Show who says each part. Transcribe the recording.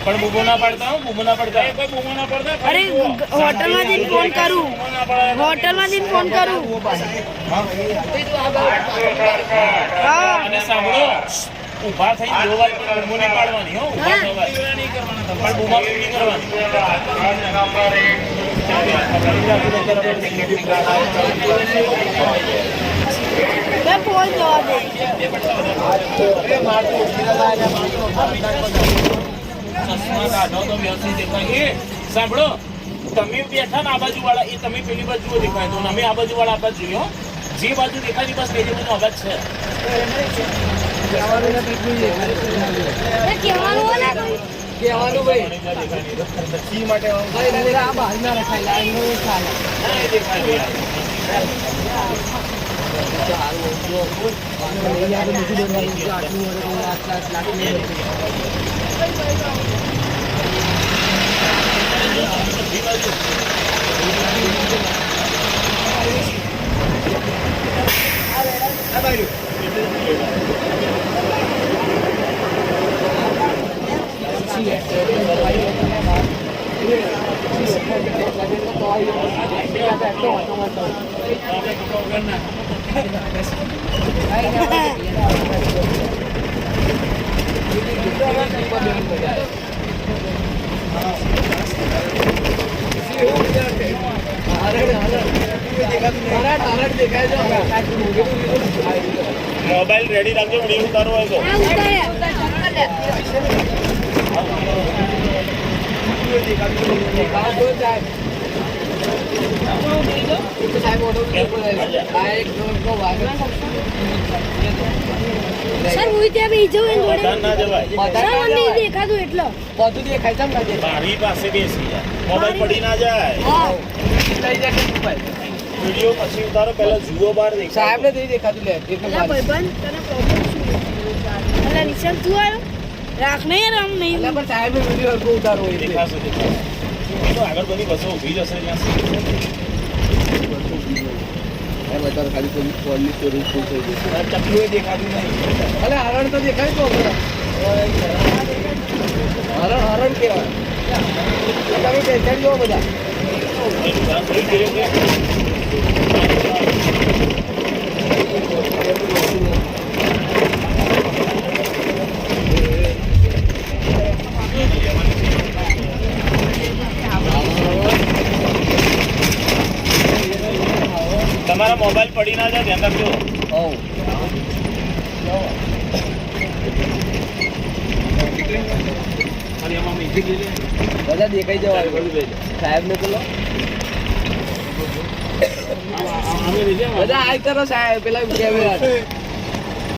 Speaker 1: પણ બૂમો ના પાડતા હો, બૂમો ના પડતા, કોઈ બૂમો ના પડતા.
Speaker 2: અરે હોટલમાં જઈને ફોન કરું, હોટલમાં જઈને ફોન કરું.
Speaker 1: અને સાંભળો, ઉભા થઈ જોવા પણ બૂમો નહીં પાડવાની હો, ઉભા થવા નહીં કરવાના, પણ બૂમો નહીં કરવાની.
Speaker 2: મેં ફોન જવા દે.
Speaker 1: સાંભળો, તમે બેઠા ને આ બાજુ વાળા, એ તમે પેલી બાજુ દેખાય તો અમે આ બાજુ વાળા અવાજ જોઈએ. જે બાજુ દેખાય બસ તે બાજુ અવાજ છે.
Speaker 3: કહેવાનું ભાઈ માટે
Speaker 1: મોબાઈલ રેડી રાખજો, વિડીયો ઉતારવો હોય તો.
Speaker 2: સર હું ત્યાં બેસી જાઉં જોડે.
Speaker 1: ના જવાય,
Speaker 2: સર મને નહીં દેખાતું એટલે.
Speaker 3: બધું દેખાય છે ને
Speaker 1: મારી પાસે બેસી મોબાઈલ પડી ના જાય.
Speaker 2: હા
Speaker 1: વિડીયો પછી ઉતારો, પહેલા જુઓ બહાર દેખાય.
Speaker 3: સાહેબ ને નહીં દેખાતું લે એટલું
Speaker 2: અલા ભાઈબંધ તને પ્રોબ્લેમ શું? અલા નિશાન તું આવ્યો? રાખ ને યાર આમ નહીં.
Speaker 3: એટલે પણ સાહેબ વિડીયો હરકો ઉતારવો હોય
Speaker 1: દેખાશે, દેખાશે. એ તો આગળ બધી બસો ઊભી જશે ત્યાં
Speaker 3: ખાલી પોલીસ સ્ટોરેજ ફૂલ થઈ ગયું.
Speaker 1: ચકલું દેખાતું નહીં.
Speaker 3: અલે હરણ તો દેખાય તો હરણ કેવાય. તમે ટેન્શન લો બધા.
Speaker 1: તમારા મોબાઈલ પડી ના જાય, ધ્યાન રાખજો.
Speaker 3: બધા દેખાઈ જવા સાહેબ ને પેલો બધા આય કરો સાહેબ પેલા કેમેરા